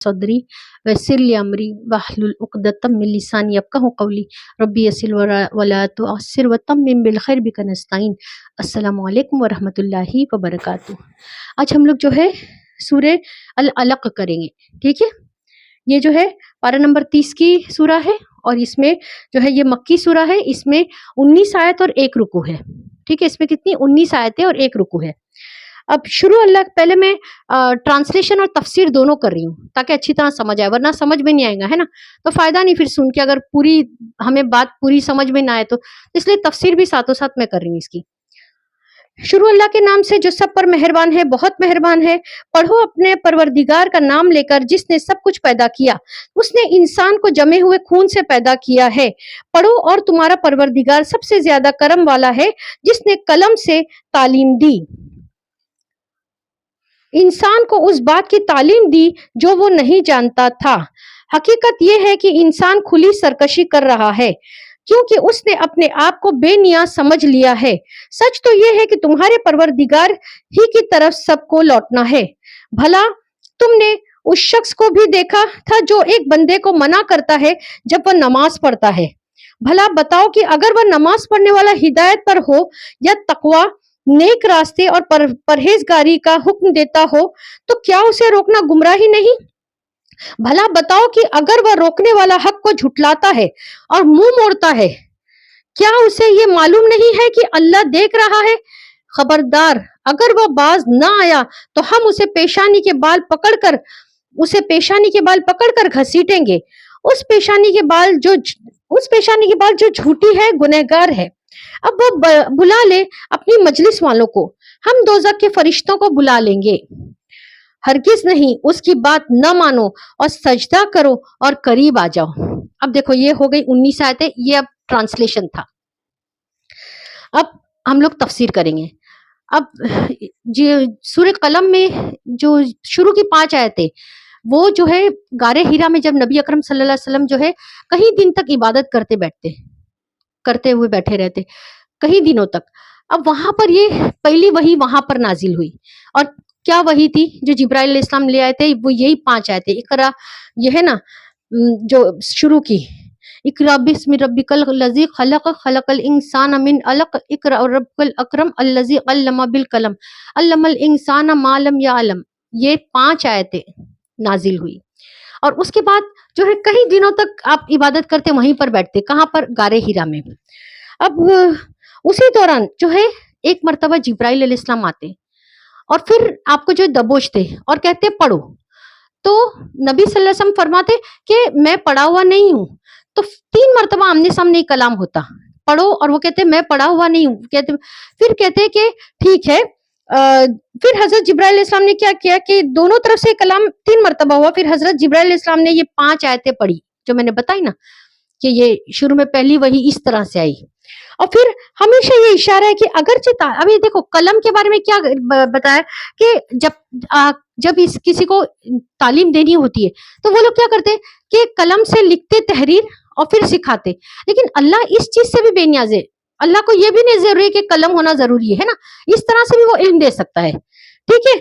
صدری ویسر لی امری واحلل عقدۃ من لسانی یفقہوا قولی ربی یسر ولا تعسر وتمم بالخیر بک نستعین۔ السلام علیکم ورحمۃ اللہ وبرکاتہ۔ آج ہم لوگ جو ہے سورہ العلق کریں گے، ٹھیک ہے؟ یہ جو ہے پارہ نمبر 30 کی سورہ ہے اور اس میں جو ہے یہ مکی سورہ ہے، اس میں 19 آیت اور 1 رکوع ہے، ٹھیک ہے؟ اس میں کتنی 19 آیتیں اور 1 رکوع ہے۔ اب شروع پہلے میں ٹرانسلیشن اور تفسیر دونوں کر رہی ہوں تاکہ اچھی طرح سمجھ آئے، ورنہ سمجھ میں نہیں آئے گا، ہے نا؟ تو فائدہ نہیں پھر سن کے، اگر ہمیں بات پوری سمجھ میں نہ آئے تو اس لیے تفسیر بھی ساتھوں ساتھ میں کر رہی ہوں اس کی۔ شروع اللہ کے نام سے جو سب پر مہربان ہے، بہت مہربان ہے۔ پڑھو اپنے پروردگار کا نام لے کر جس نے سب کچھ پیدا کیا، اس نے انسان کو جمے ہوئے خون سے پیدا کیا ہے۔ پڑھو اور تمہارا پروردگار سب سے زیادہ کرم والا ہے جس نے قلم سے تعلیم دی، انسان کو اس بات کی تعلیم دی جو وہ نہیں جانتا تھا۔ حقیقت یہ ہے کہ انسان کھلی سرکشی کر رہا ہے کیونکہ اس نے اپنے آپ کو بے نیاز سمجھ لیا ہے۔ سچ تو یہ ہے کہ تمہارے پروردگار ہی کی طرف سب کو لوٹنا ہے۔ بھلا تم نے اس شخص کو بھی دیکھا تھا جو ایک بندے کو منع کرتا ہے جب وہ نماز پڑھتا ہے؟ بھلا بتاؤ کہ اگر وہ نماز پڑھنے والا ہدایت پر ہو یا تقویٰ، نیک راستے اور پرہیزگاری کا حکم دیتا ہو تو کیا اسے روکنا گمراہی نہیں؟ بھلا بتاؤ کہ اگر وہ روکنے والا حق کو جھٹلاتا ہے اور منہ موڑتا ہے، کیا اسے یہ معلوم نہیں ہے کہ اللہ دیکھ رہا ہے؟ خبردار اگر وہ باز نہ آیا تو ہم اسے پیشانی کے بال پکڑ کر گھسیٹیں گے۔ اس پیشانی کے بال جو جھوٹی ہے، گنہگار ہے۔ اب وہ بلا لے اپنی مجلس والوں کو، ہم دوزخ کے فرشتوں کو بلا لیں گے۔ ہرگز نہیں، اس کی بات نہ مانو اور سجدہ کرو اور قریب آ جاؤ۔ اب دیکھو یہ ہو گئی 19 آیتیں، یہ اب ٹرانسلیشن تھا۔ اب ہم لوگ تفسیر کریں گے۔ اب سورہ قلم میں جو شروع کی 5 آیتیں، وہ جو ہے غار حرا میں جب نبی اکرم صلی اللہ علیہ وسلم جو ہے کئی دن تک عبادت کرتے ہوئے بیٹھے رہتے، کئی دنوں تک۔ اب وہاں پر یہ پہلی وحی وہاں پر نازل ہوئی، اور کیا وحی تھی جو جبرائیل علیہ السلام لے آئے تھے؟ وہ یہی 5 آیتیں، اقرا، یہ ہے نا جو شروع کی، اقرا بسم ربک الذی خلق، خلق الانسان من علق، اقرا ربک الاکرم الذی علم بالقلم، علم الانسان ما لم یعلم۔ یہ 5 آیتیں نازل ہوئی، اور اس کے بعد جو ہے کئی دنوں تک آپ عبادت کرتے، وہیں پر بیٹھتے، کہاں پر؟ غار حرا میں۔ اب اسی دوران جو ہے ایک مرتبہ جبرائیل علیہ السلام آتے اور پھر آپ کو جو دبوچتے اور کہتے پڑھو، تو نبی صلی اللہ علیہ وسلم فرماتے کہ میں پڑھا ہوا نہیں ہوں۔ تو 3 مرتبہ آمنے سامنے کلام ہوتا، پڑھو، اور وہ کہتے میں پڑھا ہوا نہیں ہوں، پھر کہتے کہ ٹھیک ہے۔ پھر حضرت جبرائیل علیہ السلام نے کیا کیا کہ دونوں طرف سے کلام 3 مرتبہ ہوا، پھر حضرت جبرائیل علیہ السلام نے یہ 5 آیتیں پڑھی جو میں نے بتائی نا، کہ یہ شروع میں پہلی وحی اس طرح سے آئی۔ اور پھر ہمیشہ یہ اشارہ ہے کہ اگرچہ ابھی دیکھو قلم کے بارے میں کیا بتایا کہ جب کسی کو تعلیم دینی ہوتی ہے تو وہ لوگ کیا کرتے کہ قلم سے لکھتے تحریر اور پھر سکھاتے، لیکن اللہ اس چیز سے بھی بے نیاز ہے، اللہ کو یہ بھی نہیں ضروری ہے کہ قلم ہونا ضروری ہے نا، اس طرح سے بھی وہ علم دے سکتا ہے، ٹھیک ہے،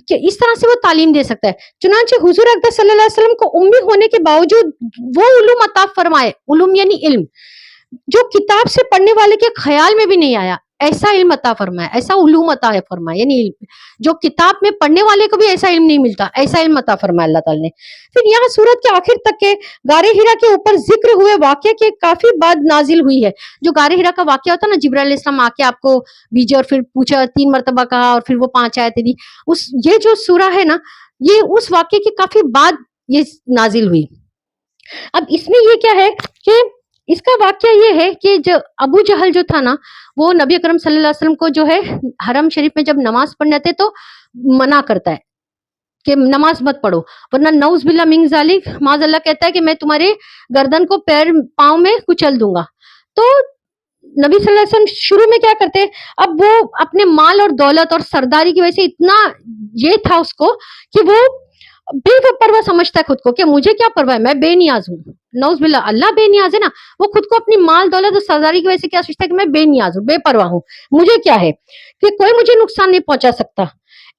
کہ اس طرح سے وہ تعلیم دے سکتا ہے۔ چنانچہ حضور اقدس صلی اللہ علیہ وسلم کو امی ہونے کے باوجود وہ علوم عطا فرمائے، علوم یعنی علم جو کتاب سے پڑھنے والے کے خیال میں بھی نہیں آیا، ایسا علم عطا فرمایا، ایسا علوم عطا فرمایا، یعنی علم جو کتاب میں پڑھنے والے کو بھی ایسا علم نہیں ملتا، ایسا علم عطا فرمایا اللہ تعالی نے۔ پھر یہاں سورت کے آخر تک کے غار حرا کے اوپر ذکر ہوئے واقعے کے کافی بعد نازل ہوئی ہے۔ جو غار حرا کا واقعہ ہوتا نا، جبرائیل علیہ السلام آ کے آپ کو بھیجے اور پھر پوچھا، 3 مرتبہ کہا اور پھر وہ 5 آیتیں دی، یہ جو سورہ ہے نا، یہ اس واقعے کے کافی بعد یہ نازل ہوئی۔ اب اس میں یہ کیا ہے کہ اس کا واقعہ یہ ہے کہ جو ابو جہل جو تھا نا، وہ نبی اکرم صلی اللہ علیہ وسلم کو جو ہے حرم شریف میں جب نماز پڑھنے آتے تو منع کرتا ہے کہ نماز مت پڑھو، ورنہ نعوذ باللہ من ذالک، معاذ اللہ کہتا ہے کہ میں تمہارے گردن کو پاؤں میں کچل دوں گا۔ تو نبی صلی اللہ علیہ وسلم شروع میں کیا کرتے، اب وہ اپنے مال اور دولت اور سرداری کی وجہ سے اتنا یہ تھا اس کو کہ وہ بے پرواہ سمجھتا ہے خود کو کہ مجھے کیا پرواہ ہے، میں بے نیاز ہوں، نعوذ باللہ، اللہ بے نیاز ہے نا، وہ خود کو اپنی مال دولت اور سرداری کی وجہ سے کیا سوچتا ہے کہ میں بے نیاز ہوں، بے پرواہ ہوں، مجھے کیا ہے کہ کوئی مجھے نقصان نہیں پہنچا سکتا۔